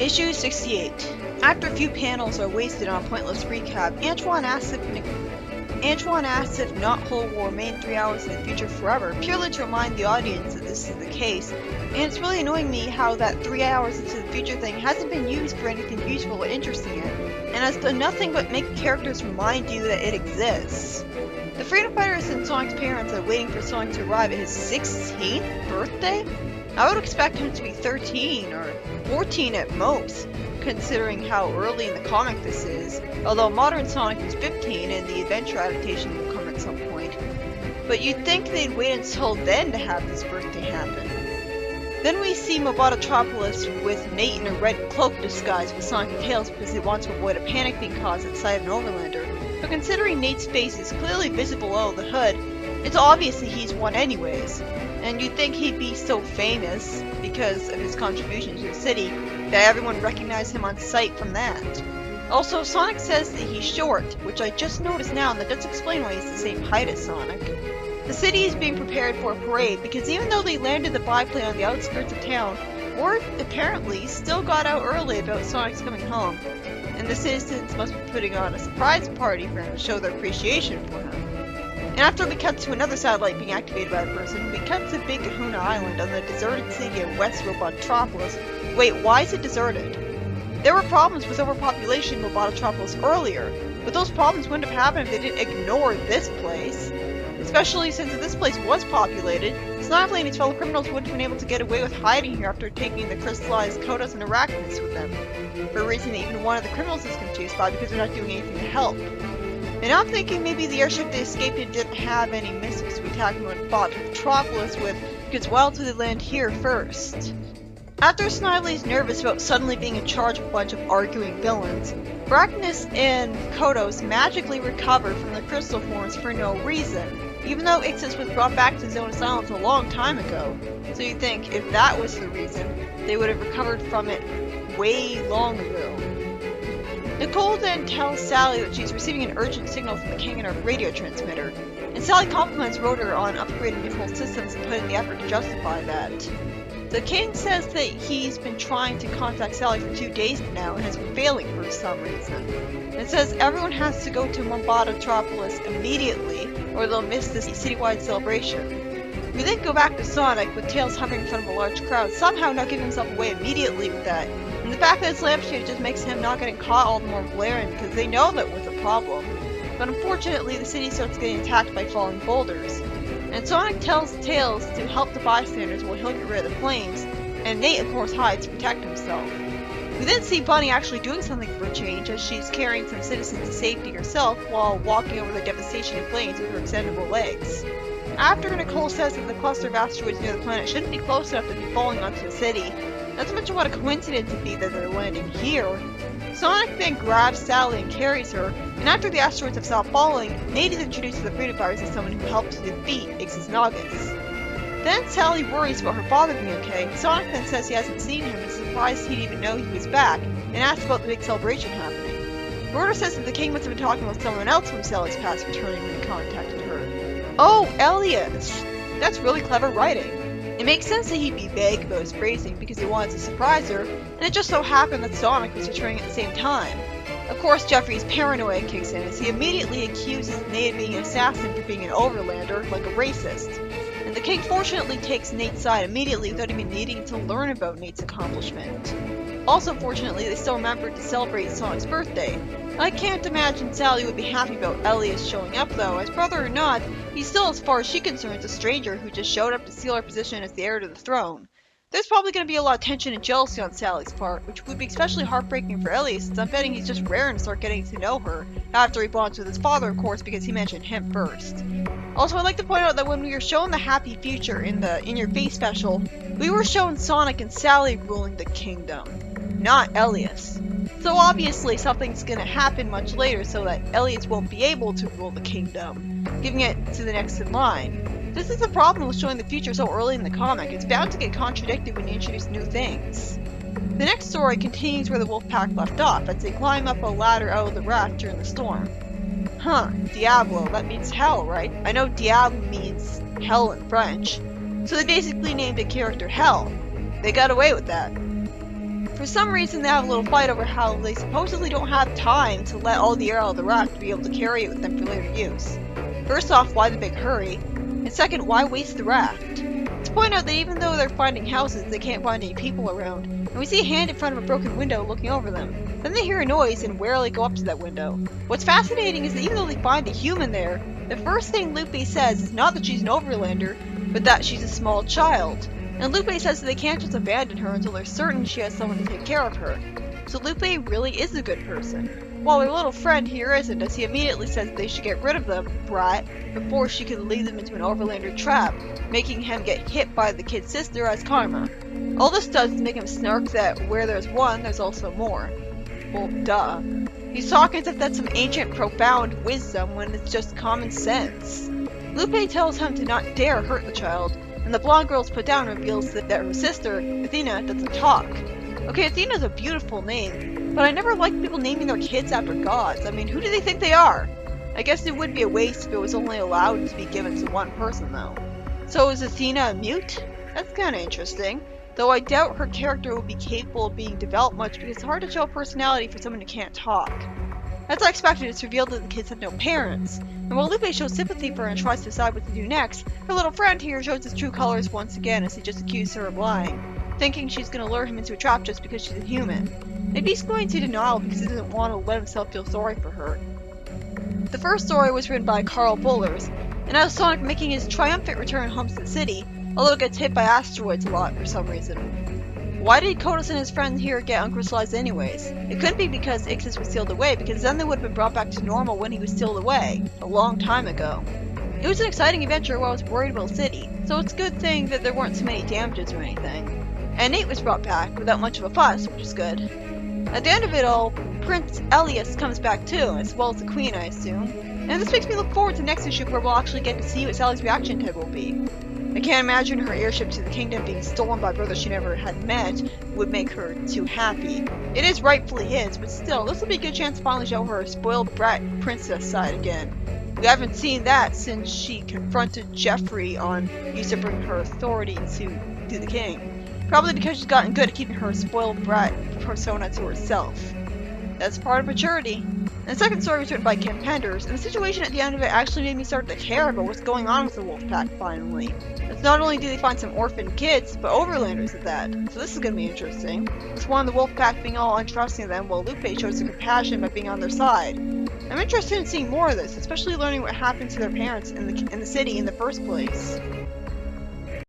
Issue 68. After a few panels are wasted on a pointless recap, Antoine asks if not Whole will remain 3 hours in the future forever, purely to remind the audience that this is the case. And it's really annoying me how that 3 hours into the future thing hasn't been used for anything useful or interesting yet, and has done nothing but make characters remind you that it exists. The freedom fighters and Sonic's parents are waiting for Sonic to arrive at his 16th birthday? I would expect him to be 13 or 14 at most, considering how early in the comic this is, although modern Sonic is 15 and the adventure adaptation will come at some point. But you'd think they'd wait until then to have this birthday happen. Then we see Mobototropolis with Nate in a red cloak disguise with Sonic and Tails because they want to avoid a panic being caused at sight of an Overlander. But considering Nate's face is clearly visible below the hood, it's obvious that he's one anyways. And you'd think he'd be so famous, because of his contribution to the city, that everyone recognized him on sight from that. Also, Sonic says that he's short, which I just noticed now, and that does explain why he's the same height as Sonic. The city is being prepared for a parade, because even though they landed the biplane on the outskirts of town, word apparently still got out early about Sonic's coming home, and the citizens must be putting on a surprise party for him to show their appreciation for him. And after we cut to another satellite being activated by a person, we cut to Big Kahuna Island on the deserted city of West Robotropolis. Wait, why is it deserted? There were problems with overpopulation in Robotropolis earlier, but those problems wouldn't have happened if they didn't ignore this place. Especially since if this place was populated, Snively and his fellow criminals wouldn't have been able to get away with hiding here after taking the crystallized Kodos and Arachnids with them, for a reason that even one of the criminals is confused by because they're not doing anything to help. And I'm thinking maybe the airship they escaped in didn't have any missiles to be attacking Robotropolis with, because why else would they land here first? After Snively's nervous about suddenly being in charge of a bunch of arguing villains, Arachnids and Kodos magically recover from the crystal forms for no reason, even though Ixis was brought back to Zone of Silence a long time ago. So you'd think if that was the reason, they would have recovered from it way long ago. Nicole then tells Sally that she's receiving an urgent signal from the King in her radio transmitter, and Sally compliments Rotor on upgrading Nicole's systems and putting the effort to justify that. The King says that he's been trying to contact Sally for 2 days now and has been failing for some reason. And says everyone has to go to Mobototropolis immediately or they'll miss this citywide celebration. We then go back to Sonic with Tails hovering in front of a large crowd, somehow not giving himself away immediately with that. And the fact that it's lampshade just makes him not getting caught all the more glaring because they know that was a problem. But unfortunately, the city starts getting attacked by falling boulders. And Sonic tells Tails to help the bystanders while he'll get rid of the flames, and Nate of course hides to protect himself. We then see Bunny actually doing something for a change as she's carrying some citizens to safety herself while walking over the devastation in flames with her extendable legs. After Nicole says that the cluster of asteroids near the planet shouldn't be close enough to be falling onto the city, not so much what a coincidence it'd be that they're landing here. Sonic then grabs Sally and carries her, and after the asteroids have stopped falling, Nate is introduced to the freedom fighters as someone who helped to defeat Ixis Naugus. Then Sally worries about her father being okay, and Sonic then says he hasn't seen him and is surprised he'd even know he was back, and asks about the big celebration happening. Rotor says that the King must have been talking about someone else from Sally's past returning when he contacted her. Oh, Elliot! That's really clever writing. It makes sense that he'd be vague about his phrasing because he wanted to surprise her, and it just so happened that Sonic was returning at the same time. Of course, Jeffrey's paranoia kicks in as he immediately accuses Nate of being an assassin for being an overlander, like a racist. And the King fortunately takes Nate's side immediately without even needing to learn about Nate's accomplishment. Also, fortunately, they still remembered to celebrate Sonic's birthday. I can't imagine Sally would be happy about Elias showing up though, as brother or not, he's still, as far as she concerns, a stranger who just showed up to seal her position as the heir to the throne. There's probably going to be a lot of tension and jealousy on Sally's part, which would be especially heartbreaking for Elias since I'm betting he's just raring to start getting to know her, after he bonds with his father of course because he mentioned him first. Also, I'd like to point out that when we were shown the happy future in the In Your Face special, we were shown Sonic and Sally ruling the kingdom, not Elias. So obviously something's gonna happen much later so that Elias won't be able to rule the kingdom, giving it to the next in line. This is the problem with showing the future so early in the comic, it's bound to get contradicted when you introduce new things. The next story continues where the wolf pack left off, as they climb up a ladder out of the raft during the storm. Huh, Diablo, that means hell, right? I know Diable means hell in French, so they basically named a character Hell. They got away with that. For some reason, they have a little fight over how they supposedly don't have time to let all the air out of the raft to be able to carry it with them for later use. First off, why the big hurry? And second, why waste the raft? Let's point out that even though they're finding houses, they can't find any people around, and we see a hand in front of a broken window looking over them. Then they hear a noise and warily go up to that window. What's fascinating is that even though they find a human there, the first thing Lupe says is not that she's an overlander, but that she's a small child. And Lupe says that they can't just abandon her until they're certain she has someone to take care of her. So Lupe really is a good person. While their little friend here isn't, as he immediately says that they should get rid of the brat before she could lead them into an overlander trap, making him get hit by the kid's sister as karma. All this does is make him snark that where there's one, there's also more. Well, duh. He's talking as if that's some ancient, profound wisdom when it's just common sense. Lupe tells him to not dare hurt the child, and the blonde girl's put down reveals that her sister, Athena, doesn't talk. Okay, Athena's a beautiful name, but I never liked people naming their kids after gods. I mean, who do they think they are? I guess it would be a waste if it was only allowed to be given to one person, though. So is Athena a mute? That's kinda interesting. Though I doubt her character will be capable of being developed much because it's hard to show personality for someone who can't talk. As I expected, it's revealed that the kids have no parents, and while Lupe shows sympathy for her and tries to decide what to do next, her little friend here shows his true colors once again as he just accused her of lying, thinking she's going to lure him into a trap just because she's a human. And he's going into denial because he doesn't want to let himself feel sorry for her. The first story was written by Carl Bullers, and has Sonic making his triumphant return home to the city, although it gets hit by asteroids a lot for some reason. Why did Kodos and his friends here get uncrystallized anyways? It couldn't be because Ixis was sealed away, because then they would have been brought back to normal when he was sealed away, a long time ago. It was an exciting adventure while I was worried about the city, so it's a good thing that there weren't so many damages or anything. And Nate was brought back without much of a fuss, which is good. At the end of it all, Prince Elias comes back too, as well as the Queen, I assume. And this makes me look forward to next issue where we'll actually get to see what Sally's reaction to it will be. I can't imagine her heirship to the kingdom being stolen by brothers she never had met would make her too happy. It is rightfully his, but still, this will be a good chance to finally show her spoiled brat princess side again. We haven't seen that since she confronted Jeffrey on usurping her authority to the king. Probably because she's gotten good at keeping her spoiled brat persona to herself. That's part of maturity. And the second story was written by Kim Penders, and the situation at the end of it actually made me start to care about what's going on with the Wolfpack finally. It's not only do they find some orphaned kids, but overlanders at that. So this is going to be interesting. It's one of the Wolfpack being all untrusting of them, while Lupe shows some compassion by being on their side. I'm interested in seeing more of this, especially learning what happened to their parents in the city in the first place.